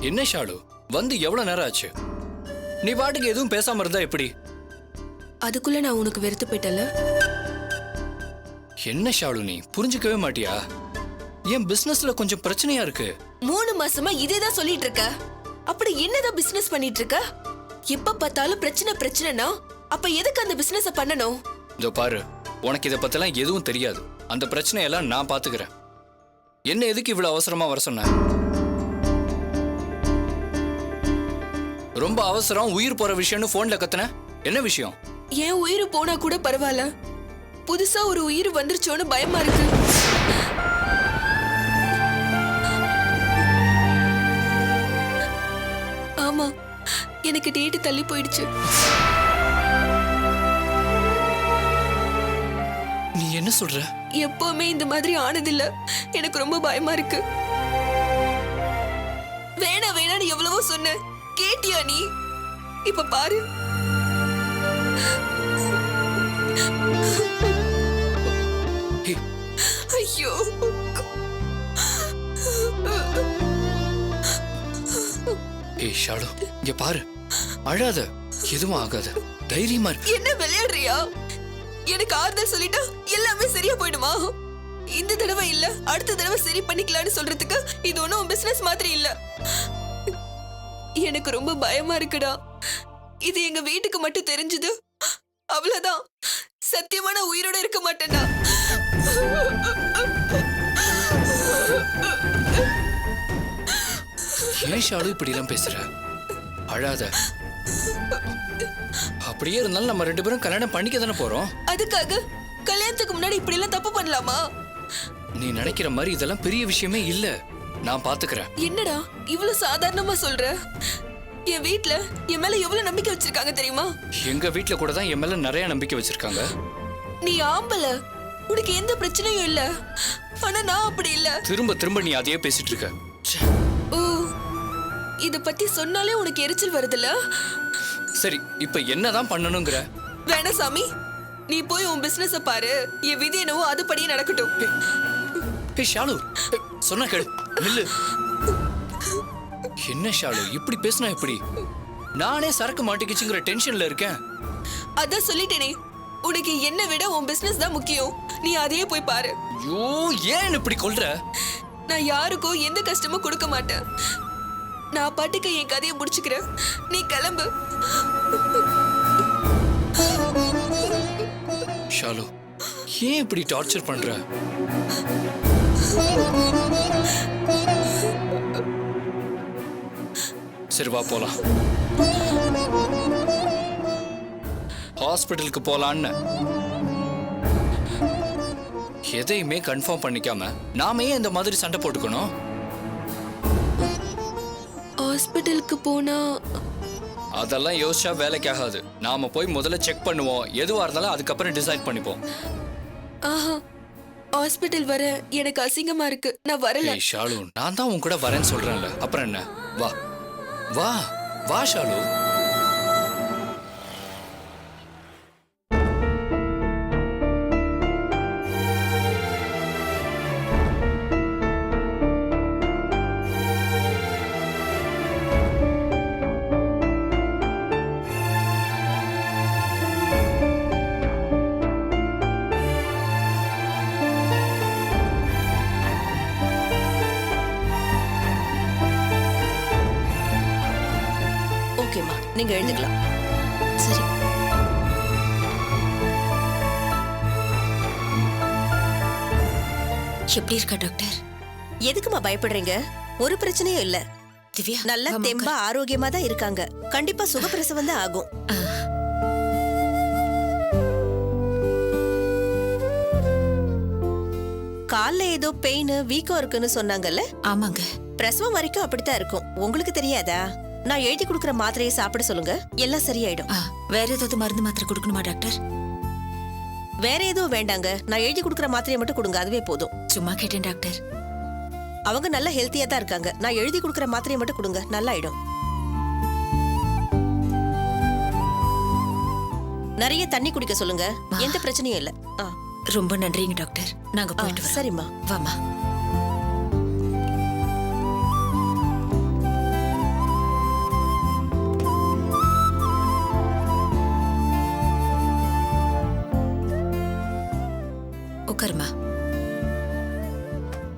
என்ன ஷாலு, வந்து எவ்வளவு நேரம் ஆச்சு? நீ பாட்டுக்கு எதுவும் பேசாம இருந்தா எப்படி? அதுக்குள்ள நான் உனக்கு வெறுத்து போயிட்டல. என்ன ஷாலு, நீ புரிஞ்சுக்கவே மாட்டியா? என் பிசினஸ்ல கொஞ்சம் பிரச்சனையா இருக்கு. 3 மாசமா இதேதான் சொல்லிட்டு இருக்க. அப்படி என்னதான் பிசினஸ் பண்ணிட்டு இருக்க? எப்ப பார்த்தாலும் பிரச்சனை பிரச்சனைனா அப்ப எதுக்கு அந்த பிசினஸ பண்ணணும்? இதோ பாரு, உனக்கு இதை பத்திலாம் எதுவும் தெரியாது. அந்த பிரச்சனையெல்லாம் நான் பாத்துக்கிறேன். என்ன எதுக்கு இவ்வளவு அவசரமா வர சொன்ன? ரொம்ப அவசரம், உயிர் போற விஷயம்னு போன்ல கத்துன. என்ன விஷயம்? என் உயிர் போனா கூட பரவாயில்ல, புதுசா ஒரு உயிர் வந்துருச்சோன்னு பயமா இருக்கு. ஆமா, எனக்கு டேட் தள்ளி போயிடுச்சு. நீ என்ன சொல்ற? எப்பவுமே இந்த மாதிரி ஆனதில்ல. எனக்கு ரொம்ப பயமா இருக்கு. வேணா வேணான்னு எவ்வளவோ சொன்ன, கேட்டியா நீ? இப்ப பாரு. ஐயோ, ஏய் ஷாலு, இங்க பாரு, அழாத, எதுவும் ஆகாது, தைரியமா இரு. என்ன விளையாடுறியா? எனக்கு ஆறுதல் சொல்லிட்டா எல்லாமே சரியா போயிடுமா? இந்த தடவை இல்ல, அடுத்த தடவை சரி பண்ணிக்கலாம்னு சொல்றதுக்கு இது ஒன்னும் பிசினஸ் மாதிரி இல்ல. எனக்கு ரொம்ப பயமா இருக்குடா. இது எங்க வீட்டுக்கு மட்டும் தெரிஞ்சது அவ்வளவுதான், சத்தியமா நான் உயிரோட இருக்க மாட்டேன்டா. ஏன் ஷாலு இப்படி எல்லாம் பேசுற? அழாத. அப்படியே இருந்தாலும் நம்ம 2 பேரும் கல்யாணம் பண்ணிக்க தானே போறோம். அதுக்காக கல்யாணத்துக்கு முன்னாடி இப்படி எல்லாம் தப்பு பண்ணலாமா? நீ நினைக்கிற மாதிரி இதெல்லாம் பெரிய விஷயமே இல்ல. நான் பாத்துக்கிறேன். என்னடா இவ்வளவு சாதாரணமா சொல்ற? என் வீட்ல என் மேல எவ்வளவு நம்பிக்கை வச்சிருக்காங்க தெரியுமா? எங்க வீட்ல கூட தான் என் மேல நிறைய நம்பிக்கை வச்சிருக்காங்க. நீ ஆம்பள, உனக்கு எந்த பிரச்சனையும் இல்ல. ஆனா நான் அப்படி இல்ல. திரும்ப திரும்ப நீ அதையே பேசிட்டு இருக்க. ஓ, இத பத்தி சொன்னாலே உனக்கு எரிச்சல் வருதுல? சரி, இப்ப என்னதான் பண்ணணும்ங்கற? வேணா சாமி, நீ போய் உன் பிசினஸ பாரு. என் விதி என்னவோ அதுபடியே நடக்கட்டும். ஏய் ஷாலு, சொன்னா கேளு, நில்லு. என்ன ஷாலு, இப்படி பேசினா எப்படி? நானே சரக்கு மாட்டிக்கிச்சுங்கிற டென்ஷன்ல இருக்கேன். அதான் சொல்லிட்டேனே, உனக்கு என்ன விட உன் பிசினஸ் தான் முக்கியம். நீ அதையே போய் பாரு. ஐயோ, ஏன் இப்படி கொல்ற? நான் யாருக்கும் எந்த கஷ்டமும் கொடுக்க மாட்டேன். நான் பாட்டுக்கு என் கதையை முடிச்சுக்கிறேன். நீ கிளம்பு. ஷாலு, ஏன் இப்படி டார்ச்சர் பண்ற? சரி வா போலாம். ஹாஸ்பிட்டலுக்கு போலான்னு எதையுமே கன்ஃபார்ம் பண்ணிக்காம நாம ஏன் இந்த மாதிரி சண்டை போட்டுக்கணும்? ஹாஸ்பிட்டலுக்கு போனா அதெல்லாம் யோசிச்சா வேலைக்கு ஆகாது. நாம போய் முதல்ல செக் பண்ணுவோம். எதுவா இருந்தாலும் அதுக்கப்புறம் டிசைட் பண்ணிப்போம். ஆஹா, ஹாஸ்பிட்டல் வர எனக்கு அசிங்கமா இருக்கு. நான் வரல. ஏய் ஷாலு, நான் தான் உன் கூட வரேன்னு சொல்றேன்ல, அப்புறம் என்ன? வா வா வா ஷாலு. ஓகேம்மா, நீங்க எழுந்துக்கலாம். சரி. எப்படி இருக்கா டாக்டர்? எதுக்குமா பயப்படுறீங்க? ஒரு பிரச்சனையும் இல்ல. திவ்யா நல்லா தெம்பா ஆரோக்கியமா தான் இருக்காங்க. கண்டிப்பா சுகப்பிரசவம் தான் ஆகும். கால்ல ஏதோ பெயின் வீக்கம் இருக்குன்னு சொன்னாங்கல்ல? ஆமாங்க. பிரசவம் வரைக்கும் அப்படித்தான் இருக்கும். உங்களுக்கு தெரியாதா? நான் எழுதி கொடுக்கற மாத்திரையை சாப்பிட சொல்லுங்க, எல்லாம் சரியாயிடும். வேற ஏதாவது மருந்து மாத்திரை கொடுக்கணுமா டாக்டர்? வேற எதுவும் வேண்டாங்க, நான் எழுதி கொடுக்கற மாத்திரையை மட்டும் கொடுங்க, அதுவே போதும். சும்மா கேட்டேன் டாக்டர். அவங்க நல்லா ஹெல்த்தியா தான் இருக்காங்க. நான் எழுதி கொடுக்கற மாத்திரையை மட்டும் கொடுங்க, நல்லா ஆயிடும். நிறைய தண்ணி குடிக்க சொல்லுங்க, எந்த பிரச்சனையும் இல்ல. ரொம்ப நன்றிங்க டாக்டர். நாங்க போயிட்டு வரோம். சரிம்மா, வாமா.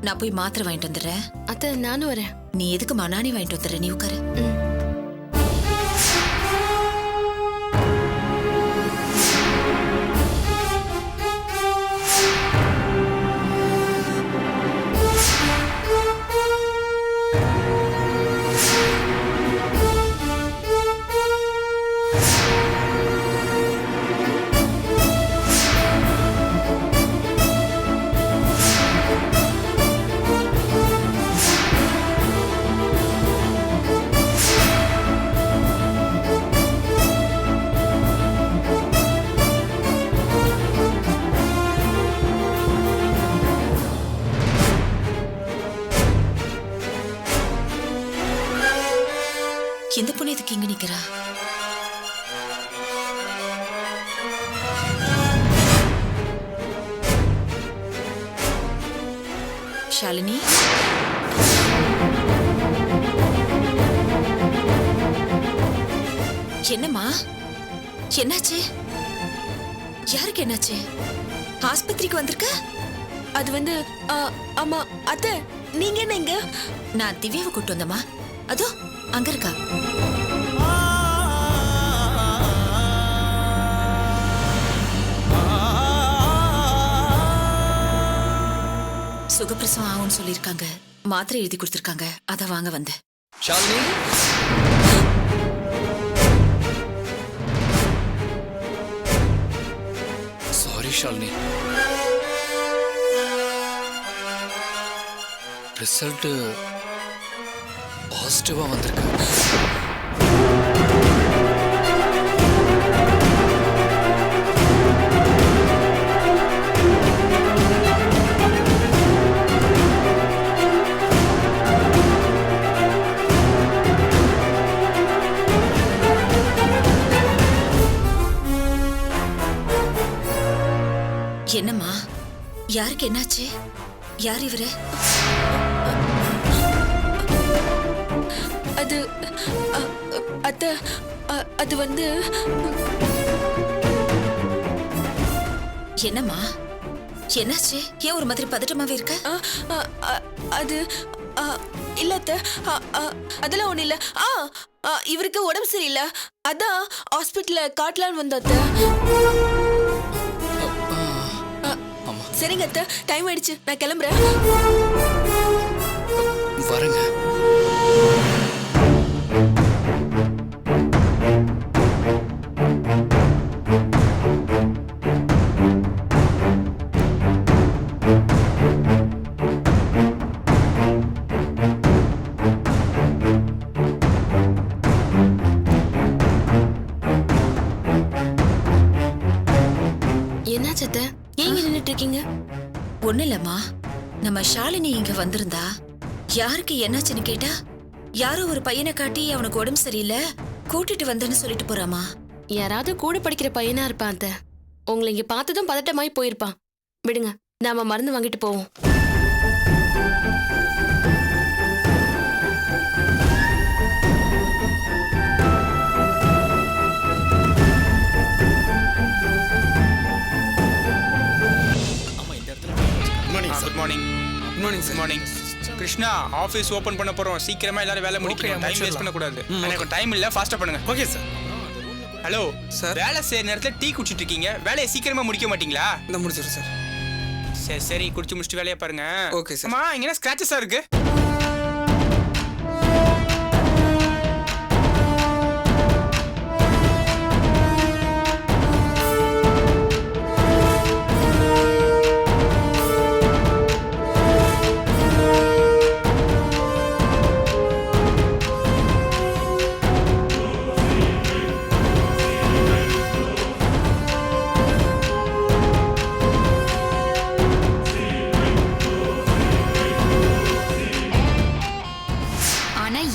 நான் போய் மாத்திரை வாங்கிட்டு வந்துடுறேன். அத்தை நானும் வரேன். நீ எதுக்குமா? நானே வாங்கிட்டு வந்துடுறேன், நீ உட்காரு. இந்த பொண்ணு இதுக்கு இங்க நிக்கிறா? ஷாலினி, என்னம்மா? என்னாச்சு? யாருக்கு என்னாச்சு? ஆஸ்பத்திரிக்கு வந்திருக்க? அது வந்து ஆமா அத்தை, நீங்க என்ன இங்க? நான் திவ்யாவை கூட்டு வந்தம்மா. அதோ அங்க இருக்கா. சுகப்பிரசவம் ஆகும்னு சொல்லியிருக்காங்க. மாத்திரை எழுதி கொடுத்துருக்காங்க. அதை வாங்க வந்தேன். ஷாலினி, சாரி ஷாலினி. ரிசல்ட் பாசிட்டிவா வந்திருக்கு. என்னம்மா? யாருக்கு என்னாச்சு? யார் இவரு? அது அத்தை, அது வந்து என்னம்மா? என்னாச்சு? ஏன் ஒரு மாதிரி பதட்டமாவே இருக்க? அது இல்ல அத்தை, அதெல்லாம் ஒண்ணு இல்ல. இவருக்கு உடம்பு சரியில்லை, அதான் ஹாஸ்பிட்டல்ல காட்டலான்னு வந்த அத்தை. சரிங்க அத்தை, டைம் ஆயிடுச்சு, நான் கிளம்புறேன். வரங்க. என்னாச்சு அத்தை? ஏன் நின்னுட்டு இருக்கீங்க? ஒண்ணு இல்லம்மா, நம்ம ஷாலினி இங்க வந்திருந்தா யாருக்கு என்னாச்சுன்னு கேட்டா யாரோ ஒரு பையனை காட்டி அவனுக்கு உடம்பு சரியில்லை கூட்டிட்டு வந்தேன்னு சொல்லிட்டு போறாமா. யாராவது கூட படிக்கிற பையனா இருப்பான் அத்தை. உங்களை இங்க பார்த்ததும் பதட்டமாய் போயிருப்பான். விடுங்க, நாம மருந்து வாங்கிட்டு போவோம். Good morning. Good morning. Good morning. Krishna, office open பண்ண போறோம். சீக்கிரமா எல்லாரும் வேலை முடிக்கணும். டைம் வேஸ்ட் பண்ண கூடாது. எனக்கு டைம் இல்ல, ஃபாஸ்டா பண்ணுங்க. Okay sir. ஹலோ சார், வேலை செய்யற நேரத்துல டீ குடிச்சிட்டு இருக்கீங்க. வேலையை சீக்கிரமா முடிக்க மாட்டீங்களா? இந்த முடிச்சிரு சார். சரி சரி, குடிச்சு முடிச்சிட்டு வேலையை பாருங்க. Okay sir. அம்மா, இங்க என்ன ஸ்கிராச்சஸா இருக்கு?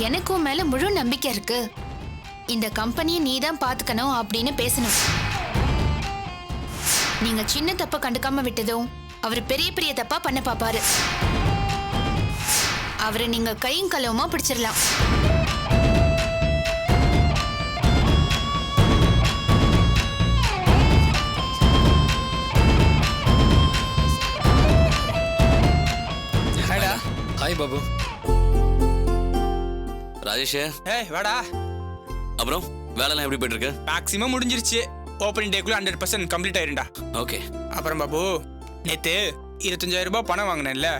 எனக்கும் மேல முழு நம்பிக்கை இருக்கு. இந்த கம்பெனியை நீ தான் பாத்துக்கணும் அப்படின்னு பேசணும். நீங்க சின்ன தப்ப கண்டுக்காம விட்டதும் அவர் பெரிய பெரிய தப்பா பண்ண பாப்பாரு. அவரை நீங்க கையும் களவுமா பிடிச்சிடலாம். ஹாய்டா. ஹாய் பாபு. ராஜேஷ், ஏய் வாடா. அப்புறம் வேலைலாம் எப்படி போயிட்டு இருக்கு? மேக்ஸிமம் முடிஞ்சிருச்சு. ஓப்பனிங் டேக்குள்ள 100% கம்ப்ளீட் ஆயிருண்டா. ஓகே. அப்புறம் பாபு, நேத்து 25,000 ரூபாய் பணம் வாங்கினேன்ல,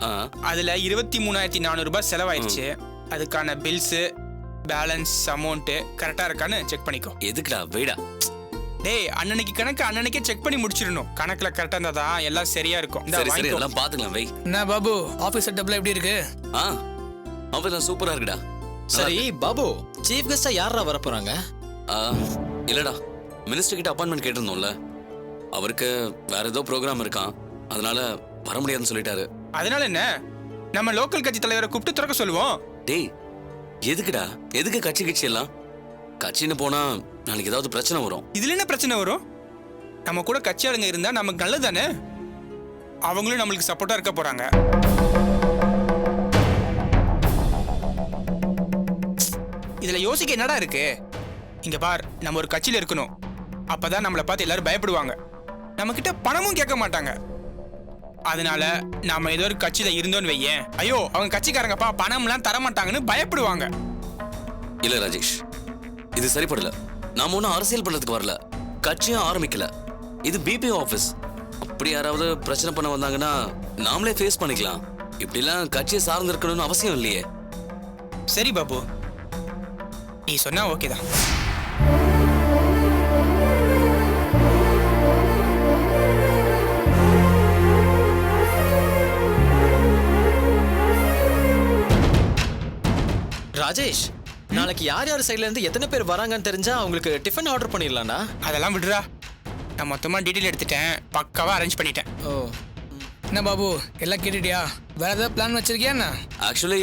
அதுல 23,400 ரூபாய் செலவாயிடுச்சு. அதுக்கான பில்ஸ், பேலன்ஸ் அமௌண்ட் கரெக்டா இருக்கான்னு செக் பண்ணிக்கோ. எதுக்குடா வெயிடா? டேய், அன்னன்னைக்கு கணக்கு அன்னன்னைக்கே செக் பண்ணி முடிச்சிடணும். கணக்குல கரெக்டா இருந்தா தான் எல்லாம் சரியா இருக்கும். சரி சரி, எல்லாம் பாத்துக்கலாம். வை. என்ன பாபு, ஆபீஸ் செட்டப்ல எப்படி இருக்கு? ஆபீஸ்ல சூப்பரா இருக்குடா. சரி பாபு, சீஃப் கெஸ்டா யாரா வர போறாங்க? இல்லடா, மினிஸ்டர் கிட்ட அப்பாயின்மெண்ட் கேட்டிருந்தோம்ல, அவருக்கு வேற ஏதோ ப்ரோக்ராம் இருக்கான், அதனால வர முடியாதுன்னு சொல்லிட்டாரு. அதனால என்ன, நம்ம லோக்கல் கட்சி தலைவரை கூப்பிட்டு திறக்க சொல்லுவோம். டேய், எதுக்குடா? எதுக்கு கட்சி எல்லாம்? கட்சின்னு போனா நாளைக்கு ஏதாவது பிரச்சனை வரும். இதுல என்ன பிரச்சனை வரும்? நம்ம கூட கட்சி ஆளுங்க இருந்தா நமக்கு நல்லது தானே. அவங்களும் நம்மளுக்கு சப்போர்ட்டா இருக்க போறாங்க. இதுல யோசிக்க என்னடா இருக்கு? இங்க பார், நம்ம ஒரு கட்சியில இருக்கணும். அப்பதான் நம்மளை பார்த்து எல்லாரும் பயப்படுவாங்க. நம்ம கிட்ட பணமும் கேட்க மாட்டாங்க. அதனால நாம ஏதோ ஒரு கட்சியில இருந்தோன்னு வையேன், ஐயோ அவங்க கட்சிக்காரங்கப்பா பணம்லாம் தர மாட்டாங்கன்னு பயப்படுவாங்க. இல்ல ராஜேஷ், இது சரிப்படல. நாம ஒன்னும் அரசியல் பண்றதுக்கு வரல, கட்சியும் ஆரம்பிக்கல. இது பிபிஓ ஆபீஸ். அப்படி யாராவது பிரச்சனை பண்ண வந்தாங்கன்னா நாமளே ஃபேஸ் பண்ணிக்கலாம். இப்படிலாம் கட்சியை சார்ந்து இருக்கணும்னு அவசியம் இல்லையே. சரி பாபு, நீ சொன்னா ஓகே தான். ராஜேஷ், நாளைக்கு யார் யார் சைடுல இருந்து எத்தனை பேர் வராங்கன்னு தெரிஞ்சா அவங்களுக்கு டிஃபன் ஆர்டர் பண்ணிடலாம்டா. அதெல்லாம் விடுறா, நான் மொத்தமா டீடைல் எடுத்துட்டேன், பக்காவா அரேஞ்ச் பண்ணிட்டேன். ஓ, என்ன பாபு, எல்லாம் கேட்டுட்டியா? வேற ஏதாவது பிளான் வச்சிருக்கியா என்ன? ஆக்சுவலி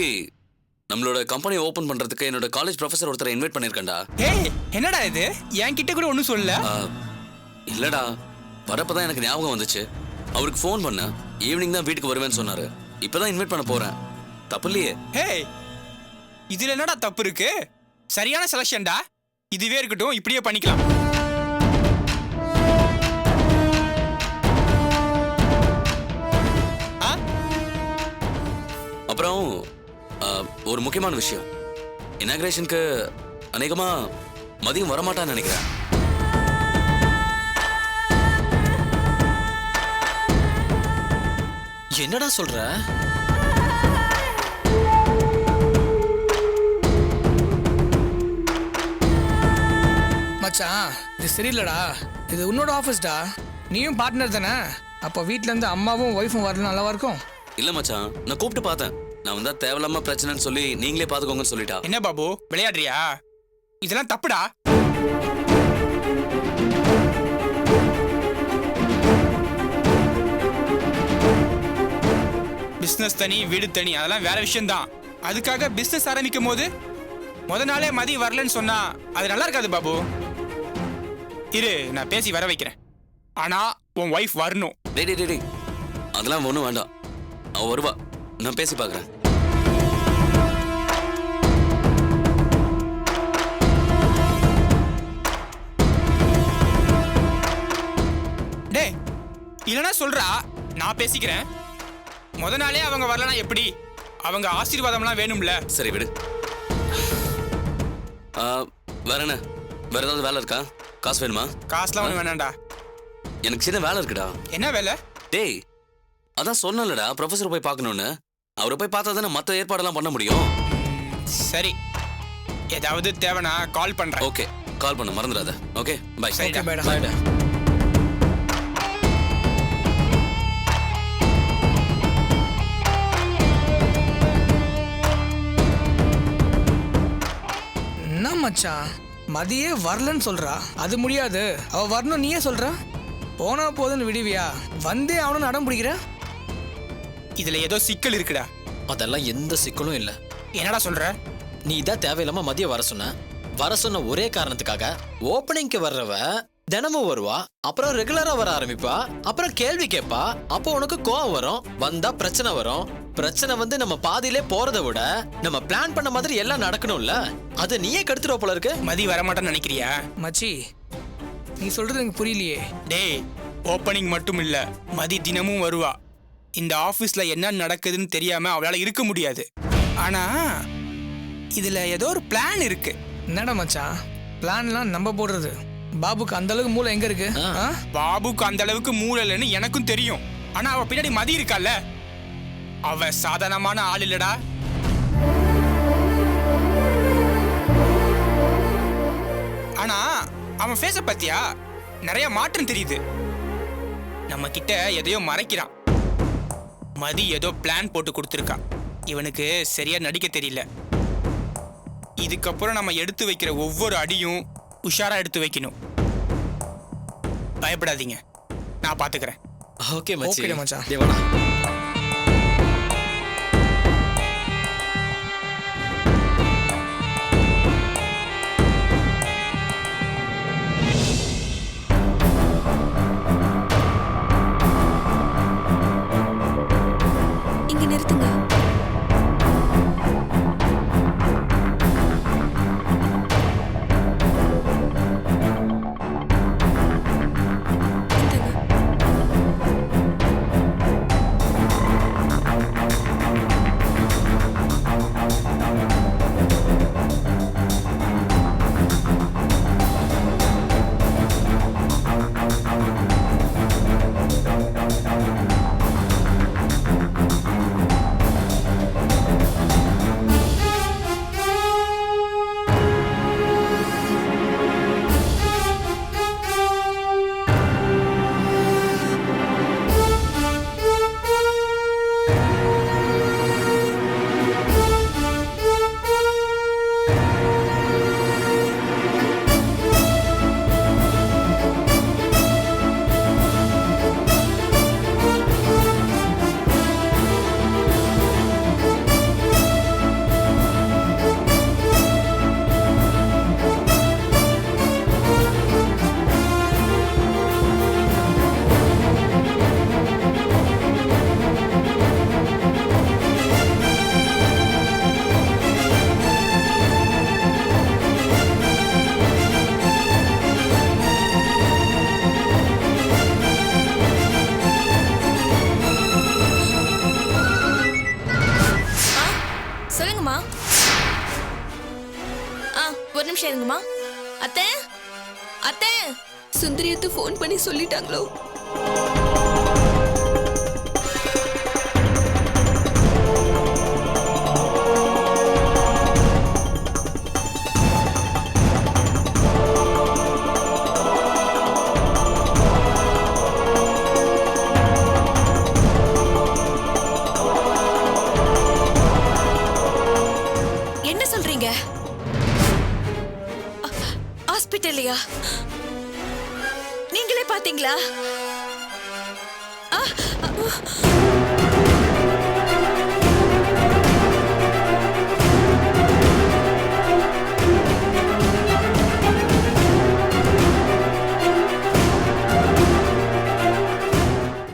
நம்மளோட கம்பெனி ஓபன் பண்றதுக்கு என்னோட காலேஜ் ப்ரொஃபசர் ஒருத்தரை இன்வைட் பண்ணிருக்கேன்டா. ஏய், என்னடா இது, என் கிட்ட கூட ஒன்னும் சொல்லல. இல்லடா, வரப்பதான் எனக்கு ஞாபகம் வந்துச்சு. அவருக்கு ஃபோன் பண்ண, ஈவினிங் தான் வீட்டுக்கு வருவேன்னு சொன்னாரு. இப்பதான் இன்வைட் பண்ண போறேன். தப்பு இல்லையே? ஏய், இதுல என்னடா தப்பு இருக்கு? சரியான செலக்ஷன்டா. இதுவே இருக்கட்டும், இப்படியே பண்ணிக்கலாம். அப்புறம் ஒரு முக்கியமான விஷயம், இனாகிரேஷனுக்கு அநேகமா மதியம் வரமாட்டான்னு நினைக்கிறேன். என்னடா சொல்ற? மச்சான், இது சரியில்லடா. இது உன்னோட ஆஃபீஸ்டா, நீயும் பார்ட்னர் தானே. அப்போ வீட்ல இருந்து அம்மாவும் ஒய்ஃபும் வரலாம், நல்லாவா இருக்கும்? இல்ல மச்சான், நான் கூப்பிட்டு பார்த்தேன். நான் வந்தா தேவையில்லாம பிரச்சனைன்னு சொல்லி நீங்களே பாத்துக்கோங்கன்னு சொல்லிட்டா. என்ன பாபு, விளையாடுறியா? இதெல்லாம் தப்புடா. பிசினஸ் தனி, வீடு தனி, அதெல்லாம் வேற விஷயம் தான். அதுக்காக பிசினஸ் ஆரம்பிக்கும் போது முத நாளே மதி வரலன்னு சொன்னா அது நல்லா இருக்காது பாபு. இரு, நான் பேசி வர வைக்கிறேன். ஆனா உன் ஒய்ஃப் வரணும். டேய் டேய் டேய், அதெல்லாம் ஒன்றும் வேண்டாம். அவ வருவா, நான் பேசி பார்க்குறேன். டேய், இல்லைன்னா சொல்றா, நான் பேசிக்கிறேன். முத நாளே அவங்க வரலனா எப்படி? அவங்க ஆசீர்வாதம்லாம் வேணும்ல. சரி விடு. வேற என்ன, வேற ஏதாவது வேலை இருக்கா? காசு வேணுமா? காசுலாம் ஒன்றும் வேணாண்டா. எனக்கு சின்ன வேலை இருக்குடா. என்ன வேலை? டேய், அதான் சொன்னலடா ப்ரொஃபஸர் போய் பார்க்கணும்னு. அவரை போய் பார்த்தா தானே மற்ற ஏற்பாடெல்லாம் பண்ண முடியும். சரி, ஏதாவது தேவைனா கால் பண்றேன். ஓகே, கால் பண்ண மறந்துடாத. Okay, bye. சரிடா. பாய்டா. என்ன மச்சான், மதியே வரலன்னு சொல்றா? அது முடியாது, அவ வரணும் நீயே சொல்ற. போனா போதுன்னு விடுவியா? வந்தே அவனும் அடம் பிடிக்கிற. இதுல ஏதோ சிக்கல் இருக்குடா. அதெல்லாம் எந்த சிக்கலும் இல்ல. என்னடா சொல்ற? நீ தான் தேவையில்லாம மதியம் வர சொன்ன ஒரே காரணத்துக்காக ஓப்பனிங்க்கு வர்றவ தினமும் வருவா, அப்புறம் ரெகுலரா வர ஆரம்பிப்பா, அப்புறம் கேள்வி கேட்பா. அப்போ உனக்கு கோவம் வரும், வந்தா பிரச்சனை வரும். பிரச்சனை வந்து நம்ம பாதியிலே போறதை விட நம்ம பிளான் பண்ண மாதிரி எல்லாம் நடக்கணும்ல. அது நீயே கெடுத்துருவ போல இருக்கு. மதி வரமாட்டான்னு நினைக்கிறியா? மச்சி, நீ சொல்றது எனக்கு புரியலையே. டேய், ஓப்பனிங் மட்டும் இல்ல, மதி தினமும் வருவா. இந்த ஆஃபீஸ்ல என்ன நடக்குதுன்னு தெரியாம அவளால இருக்க முடியாது. ஆனா இதுல ஏதோ ஒரு பிளான் இருக்கு. என்னடா மச்சான் பிளான்லாம் நம்ம போடுறது? பாபுக்கு அந்த அளவுக்கு மூளை எங்க இருக்கு? பாபுக்கு அந்த அளவுக்கு மூளை இல்லைன்னு எனக்கும் தெரியும். ஆனா அவ பின்னாடி மதி இருக்கால, அவ சாதாரணமான ஆள் இல்லடா. ஆனா அவன் ஃபேஸ பத்தியா நிறைய மாற்றம் தெரியுது. நம்ம கிட்ட எதையோ மறைக்கிறான். மதி ஏதோ பிளான் போட்டு கொடுத்துருக்கா. இவனுக்கு சரியா நடிக்க தெரியல. இதுக்கப்புறம் நம்ம எடுத்து வைக்கிற ஒவ்வொரு அடியும் உஷாரா எடுத்து வைக்கணும். பயப்படாதீங்க, நான் பாத்துக்கிறேன். ஓகே மச்சி. ஓகே மச்சான். டேய் வாடா. இங்க நிறுத்துங்க. சொல்லுங்கம்மா. ஒரு நிமிஷம் இருங்கம்மா. அத்தை அத்தை. சுந்தரியத்தை ஃபோன் பண்ணி சொல்லிட்டாங்களோ? என்ன சொல்றீங்க? ஹாஸ்பிட்டல்லையா? நீங்களே பாத்தீங்களா?